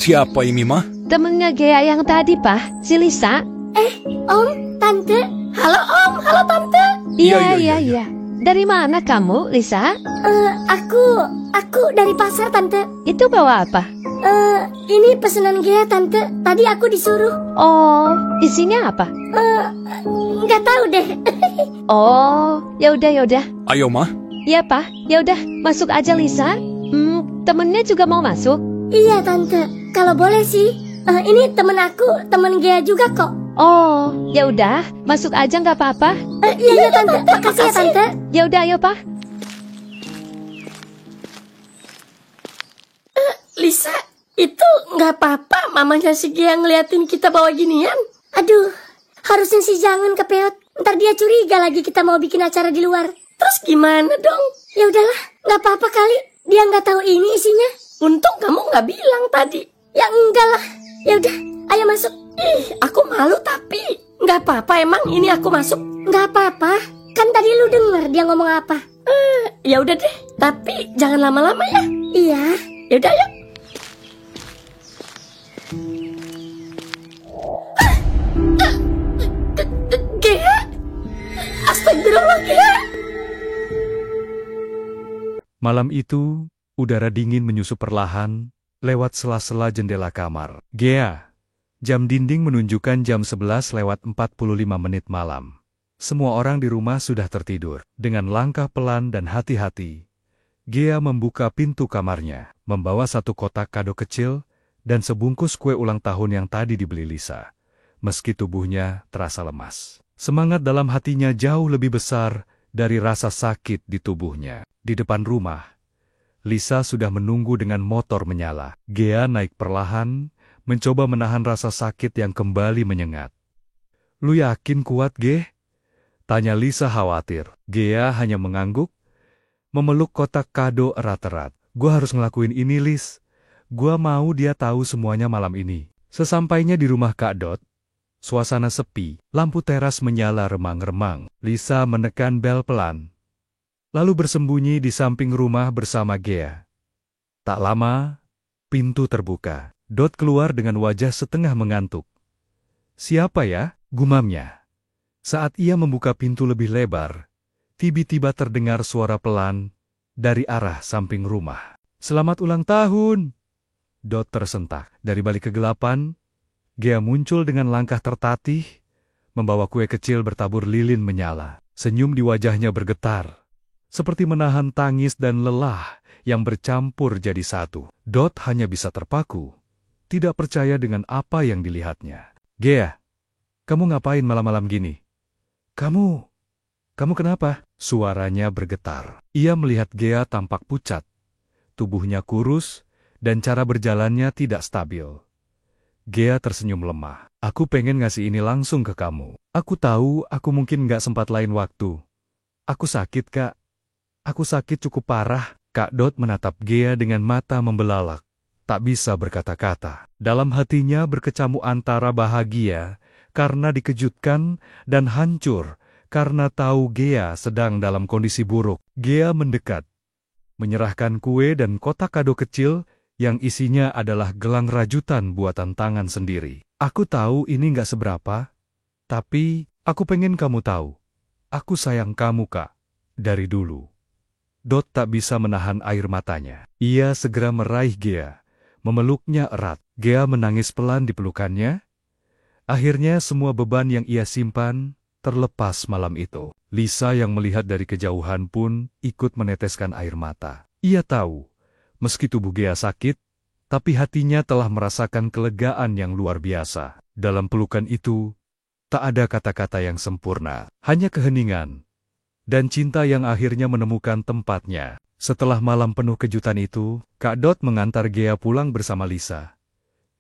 Siapa ini, Ma? Temennya Gea yang tadi, Pak. Si Lisa. Om, Tante. Halo Om, halo Tante. Iya. Dari mana kamu, Lisa? Aku dari pasar, Tante. Itu bawa apa? Ini pesanan Gea, Tante. Tadi aku disuruh. Oh, isinya apa? Nggak tahu deh. Oh, yaudah. Ayo, Ma. Iya, Pak. Yaudah, masuk aja, Lisa. Temennya juga mau masuk? Iya, Tante. Kalau boleh sih. Ini temen aku, temen Gea juga kok. Oh, yaudah, masuk aja nggak apa-apa. Iya, Tante. Makasih ya, Tante. Yaudah, ayo, Pak. Lisa, itu nggak apa-apa mamanya si Gea ngeliatin kita bawa ginian. Aduh, harusnya sih jangan kepeot. Ntar dia curiga lagi kita mau bikin acara di luar. Terus gimana dong? Ya udahlah, nggak apa-apa kali. Dia nggak tahu ini isinya. Untung kamu nggak bilang tadi. Ya enggak lah. Ya udah, ayo masuk. Ih, aku malu tapi nggak apa-apa emang ini aku masuk. Nggak apa-apa. Kan tadi lu denger dia ngomong apa. Ya udah deh. Tapi jangan lama-lama ya. Iya. Ya udah yuk. Gea, astagfirullah Gea. Malam itu, udara dingin menyusup perlahan lewat sela-sela jendela kamar. Gea, jam dinding menunjukkan jam 11:45 malam. Semua orang di rumah sudah tertidur. Dengan langkah pelan dan hati-hati, Gea membuka pintu kamarnya, membawa satu kotak kado kecil dan sebungkus kue ulang tahun yang tadi dibeli Lisa. Meski tubuhnya terasa lemas, semangat dalam hatinya jauh lebih besar dari rasa sakit di tubuhnya. Di depan rumah, Lisa sudah menunggu dengan motor menyala. Gea naik perlahan, mencoba menahan rasa sakit yang kembali menyengat. "Lu yakin kuat, Ge?" tanya Lisa khawatir. Gea hanya mengangguk, memeluk kotak kado erat-erat. "Gua harus ngelakuin ini, Lis. Gua mau dia tahu semuanya malam ini." Sesampainya di rumah Kak Dot, suasana sepi, lampu teras menyala remang-remang. Lisa menekan bel pelan, lalu bersembunyi di samping rumah bersama Gea. Tak lama, pintu terbuka. Dot keluar dengan wajah setengah mengantuk. "Siapa ya?" gumamnya. Saat ia membuka pintu lebih lebar, tiba-tiba terdengar suara pelan dari arah samping rumah. "Selamat ulang tahun!" Dot tersentak. Dari balik kegelapan, Gea muncul dengan langkah tertatih, membawa kue kecil bertabur lilin menyala. Senyum di wajahnya bergetar, seperti menahan tangis dan lelah yang bercampur jadi satu. Dot hanya bisa terpaku, tidak percaya dengan apa yang dilihatnya. "Gea, kamu ngapain malam-malam gini? Kamu kenapa?" Suaranya bergetar. Ia melihat Gea tampak pucat, tubuhnya kurus, dan cara berjalannya tidak stabil. Gea tersenyum lemah. "Aku pengen ngasih ini langsung ke kamu. Aku tahu aku mungkin nggak sempat lain waktu. Aku sakit, Kak. Aku sakit cukup parah." Kak Dot menatap Gea dengan mata membelalak. Tak bisa berkata-kata. Dalam hatinya berkecamuk antara bahagia karena dikejutkan dan hancur karena tahu Gea sedang dalam kondisi buruk. Gea mendekat, menyerahkan kue dan kotak kado kecil yang isinya adalah gelang rajutan buatan tangan sendiri. "Aku tahu ini nggak seberapa, tapi aku pengen kamu tahu. Aku sayang kamu, Kak, dari dulu." Dot tak bisa menahan air matanya. Ia segera meraih Gea, memeluknya erat. Gea menangis pelan di pelukannya. Akhirnya semua beban yang ia simpan terlepas malam itu. Lisa yang melihat dari kejauhan pun ikut meneteskan air mata. Ia tahu, meski tubuh Gea sakit, tapi hatinya telah merasakan kelegaan yang luar biasa. Dalam pelukan itu, tak ada kata-kata yang sempurna, hanya keheningan dan cinta yang akhirnya menemukan tempatnya. Setelah malam penuh kejutan itu, Kak Dot mengantar Gea pulang bersama Lisa.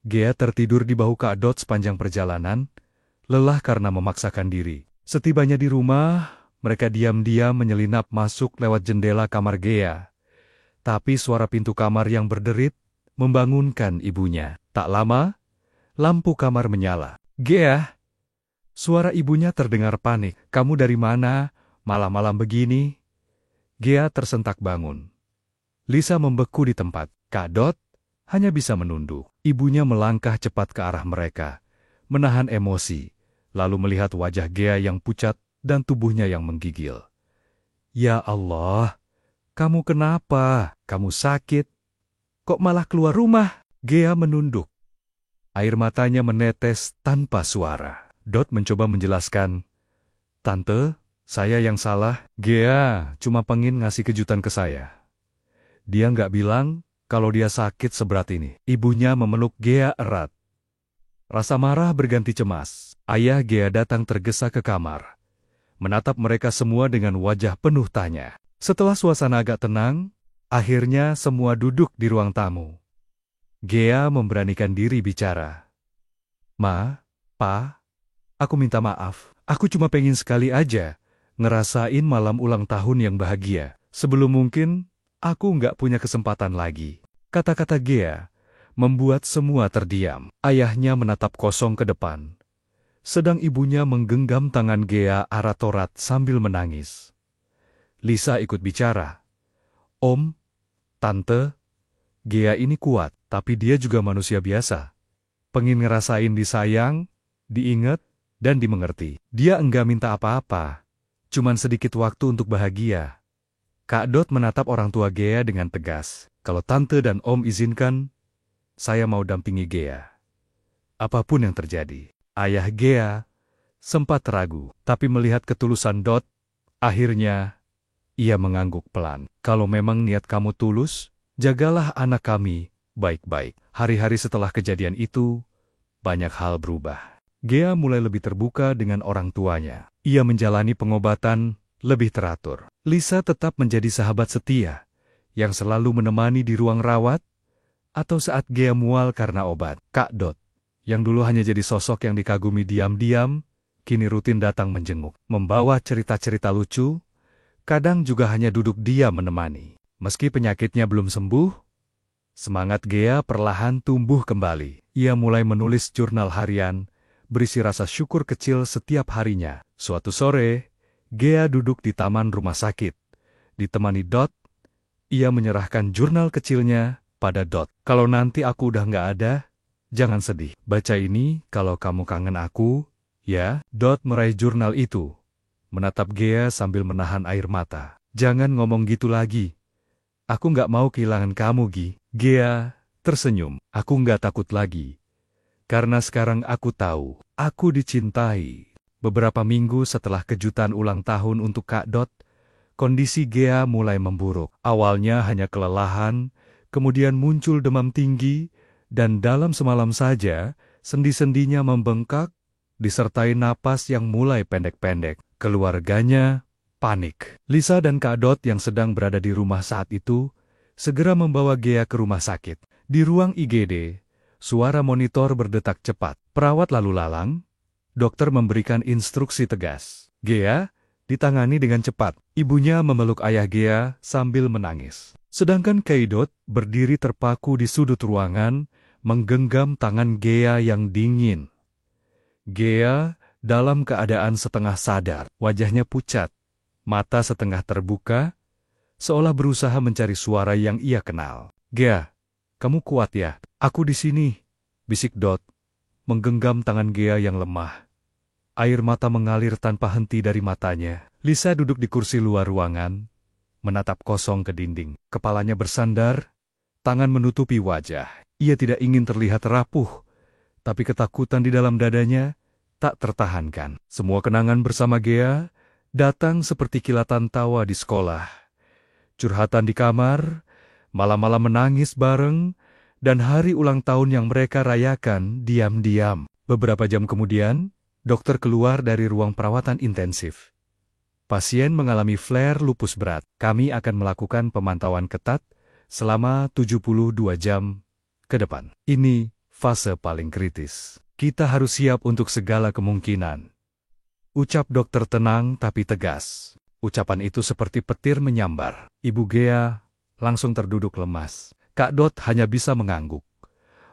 Gea tertidur di bahu Kak Dot sepanjang perjalanan, lelah karena memaksakan diri. Setibanya di rumah, mereka diam-diam menyelinap masuk lewat jendela kamar Gea. Tapi suara pintu kamar yang berderit membangunkan ibunya. Tak lama, lampu kamar menyala. "Gea!" Suara ibunya terdengar panik. "Kamu dari mana? Malam-malam begini?" Gea tersentak bangun. Lisa membeku di tempat. "Kak Dot, hanya bisa menunduk. Ibunya melangkah cepat ke arah mereka, menahan emosi, lalu melihat wajah Gea yang pucat dan tubuhnya yang menggigil. Ya Allah, kamu kenapa? Kamu sakit? Kok malah keluar rumah? Gea menunduk. Air matanya menetes tanpa suara. Dot mencoba menjelaskan. Tante, saya yang salah. Gea cuma pengen ngasih kejutan ke saya. Dia nggak bilang kalau dia sakit seberat ini. Ibunya memeluk Gea erat. Rasa marah berganti cemas. Ayah Gea datang tergesa ke kamar, menatap mereka semua dengan wajah penuh tanya. Setelah suasana agak tenang, akhirnya semua duduk di ruang tamu. Gea memberanikan diri bicara. Ma, Pa, aku minta maaf. Aku cuma pengen sekali aja ngerasain malam ulang tahun yang bahagia. Sebelum mungkin, aku nggak punya kesempatan lagi. Kata-kata Gea membuat semua terdiam. Ayahnya menatap kosong ke depan, sedang ibunya menggenggam tangan Gea arat-orat sambil menangis. Lisa ikut bicara. Om, Tante, Gea ini kuat, tapi dia juga manusia biasa. Pengen ngerasain disayang, diingat, dan dimengerti. Dia enggak minta apa-apa, cuman sedikit waktu untuk bahagia. Kak Dot menatap orang tua Gea dengan tegas. Kalau Tante dan Om izinkan, saya mau dampingi Gea. Apapun yang terjadi. Ayah Gea sempat ragu, tapi melihat ketulusan Dot, akhirnya ia mengangguk pelan. Kalau memang niat kamu tulus, jagalah anak kami baik-baik. Hari-hari setelah kejadian itu, banyak hal berubah. Gea mulai lebih terbuka dengan orang tuanya. Ia menjalani pengobatan lebih teratur. Lisa tetap menjadi sahabat setia, yang selalu menemani di ruang rawat, atau saat Gea mual karena obat. Kak Dot, yang dulu hanya jadi sosok yang dikagumi diam-diam, kini rutin datang menjenguk, membawa cerita-cerita lucu, kadang juga hanya duduk diam menemani. Meski penyakitnya belum sembuh, semangat Gea perlahan tumbuh kembali. Ia mulai menulis jurnal harian, berisi rasa syukur kecil setiap harinya. Suatu sore, Gea duduk di taman rumah sakit. Ditemani Dot, ia menyerahkan jurnal kecilnya pada Dot. Kalau nanti aku udah nggak ada, jangan sedih. Baca ini kalau kamu kangen aku, ya. Dot meraih jurnal itu, menatap Gea sambil menahan air mata. Jangan ngomong gitu lagi. Aku nggak mau kehilangan kamu, Gi. Gea tersenyum. Aku nggak takut lagi. Karena sekarang aku tahu, aku dicintai. Beberapa minggu setelah kejutan ulang tahun untuk Kak Dot, kondisi Gea mulai memburuk. Awalnya hanya kelelahan, kemudian muncul demam tinggi, dan dalam semalam saja, sendi-sendinya membengkak, disertai napas yang mulai pendek-pendek. Keluarganya panik. Lisa dan Kak Dot yang sedang berada di rumah saat itu, segera membawa Gea ke rumah sakit. Di ruang IGD, suara monitor berdetak cepat. Perawat lalu lalang, dokter memberikan instruksi tegas. Gea ditangani dengan cepat. Ibunya memeluk ayah Gea sambil menangis. Sedangkan Kak Dot berdiri terpaku di sudut ruangan, menggenggam tangan Gea yang dingin. Gea dalam keadaan setengah sadar, wajahnya pucat, mata setengah terbuka, seolah berusaha mencari suara yang ia kenal. Gea, kamu kuat ya? Aku di sini, bisik Dot, menggenggam tangan Gea yang lemah. Air mata mengalir tanpa henti dari matanya. Lisa duduk di kursi luar ruangan, menatap kosong ke dinding. Kepalanya bersandar, tangan menutupi wajah. Ia tidak ingin terlihat rapuh, tapi ketakutan di dalam dadanya tak tertahankan. Semua kenangan bersama Gea datang seperti kilatan tawa di sekolah. Curhatan di kamar, malam-malam menangis bareng, dan hari ulang tahun yang mereka rayakan diam-diam. Beberapa jam kemudian, dokter keluar dari ruang perawatan intensif. Pasien mengalami flare lupus berat. Kami akan melakukan pemantauan ketat selama 72 jam ke depan. Ini fase paling kritis. Kita harus siap untuk segala kemungkinan. Ucap dokter tenang tapi tegas. Ucapan itu seperti petir menyambar. Ibu Gea langsung terduduk lemas. Kak Dot hanya bisa mengangguk,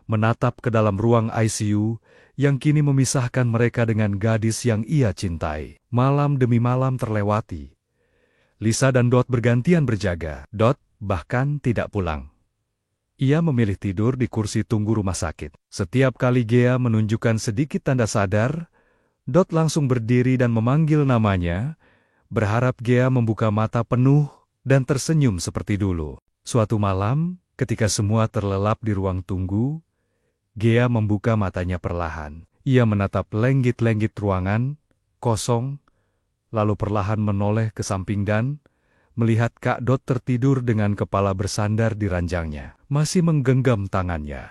menatap ke dalam ruang ICU yang kini memisahkan mereka dengan gadis yang ia cintai. Malam demi malam terlewati. Lisa dan Dot bergantian berjaga. Dot bahkan tidak pulang. Ia memilih tidur di kursi tunggu rumah sakit. Setiap kali Gea menunjukkan sedikit tanda sadar, Dot langsung berdiri dan memanggil namanya, berharap Gea membuka mata penuh dan tersenyum seperti dulu. Suatu malam, ketika semua terlelap di ruang tunggu, Gea membuka matanya perlahan. Ia menatap lenggit-lenggit ruangan, kosong, lalu perlahan menoleh ke samping dan melihat Kak Dot tertidur dengan kepala bersandar di ranjangnya, masih menggenggam tangannya.